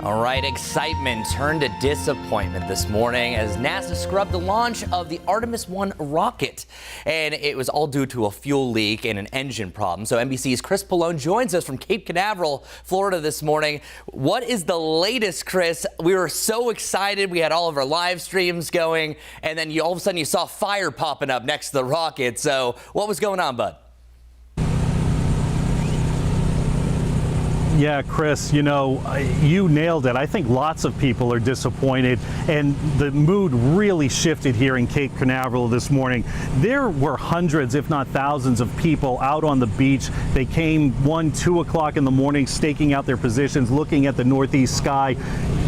All right, excitement turned to disappointment this morning as NASA scrubbed the launch of the Artemis-1 rocket. And it was all due to a fuel leak and an engine problem. So NBC's Chris Pallone joins us from Cape Canaveral, Florida this morning. What is the latest, Chris? We were so excited. We had all of our live streams going, and then all of a sudden you saw fire popping up next to the rocket. So what was going on, bud? Yeah, Chris, you nailed it. I think lots of people are disappointed, and the mood really shifted here in Cape Canaveral this morning. There were hundreds, if not thousands, of people out on the beach. They came 1, 2 o'clock in the morning, staking out their positions, looking at the northeast sky,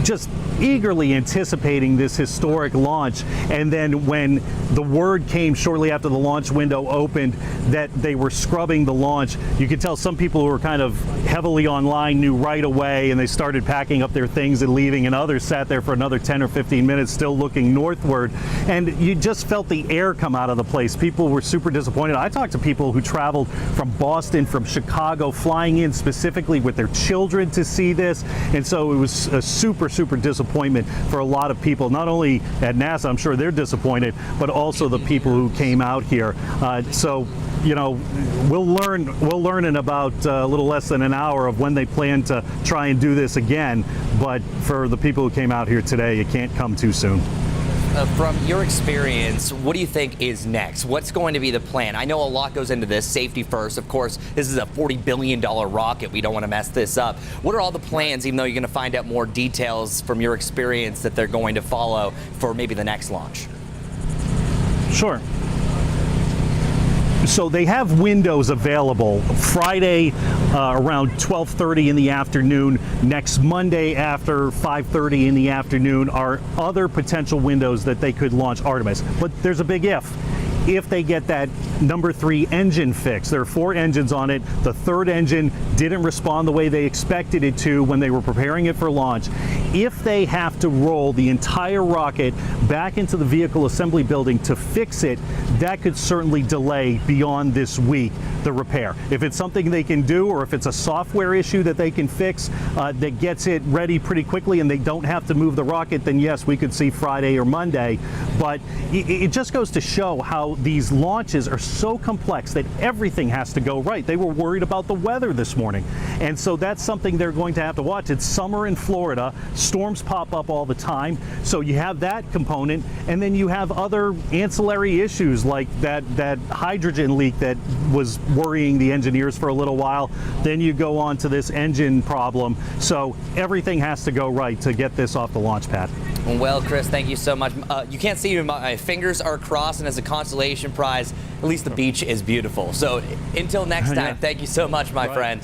just eagerly anticipating this historic launch. And then when the word came shortly after the launch window opened that they were scrubbing the launch, you could tell some people who were kind of heavily online knew right away, and they started packing up their things and leaving, and others sat there for another 10 or 15 minutes still looking northward, and you just felt the air come out of the place. People were super disappointed. I talked to people who traveled from Boston, from Chicago, flying in specifically with their children to see this, and so it was a super disappointment for a lot of people, not only at NASA, I'm sure they're disappointed, but also the people who came out here. We'll learn in about a little less than an hour of when they plan to try and do this again. But for the people who came out here today, it can't come too soon. From your experience, what do you think is next? What's going to be the plan? I know a lot goes into this. Safety first, of course. This is a $40 billion rocket. We don't want to mess this up. What are all the plans, even though you're going to find out more details from your experience, that they're going to follow for maybe the next launch? Sure. So they have windows available Friday around 12:30 in the afternoon. Next Monday after 5:30 in the afternoon are other potential windows that they could launch Artemis. But there's a big if. If they get that number 3 engine fixed. There are 4 engines on it. The third engine didn't respond the way they expected it to when they were preparing it for launch. If they have to roll the entire rocket back into the vehicle assembly building to fix it, that could certainly delay beyond this week the repair. If it's something they can do, or if it's a software issue that they can fix that gets it ready pretty quickly and they don't have to move the rocket, then yes, we could see Friday or Monday. But it just goes to show how these launches are so complex that everything has to go right. They were worried about the weather this morning, and so that's something they're going to have to watch. It's summer in Florida. Storms pop up all the time, so you have that component, and then you have other ancillary issues like that hydrogen leak that was worrying the engineers for a little while. Then you go on to this engine problem, so everything has to go right to get this off the launch pad. Well, Chris, thank you so much. You can't see me, my fingers are crossed, and as a consolation prize, at least the beach is beautiful. So until next time, thank you so much, my friend.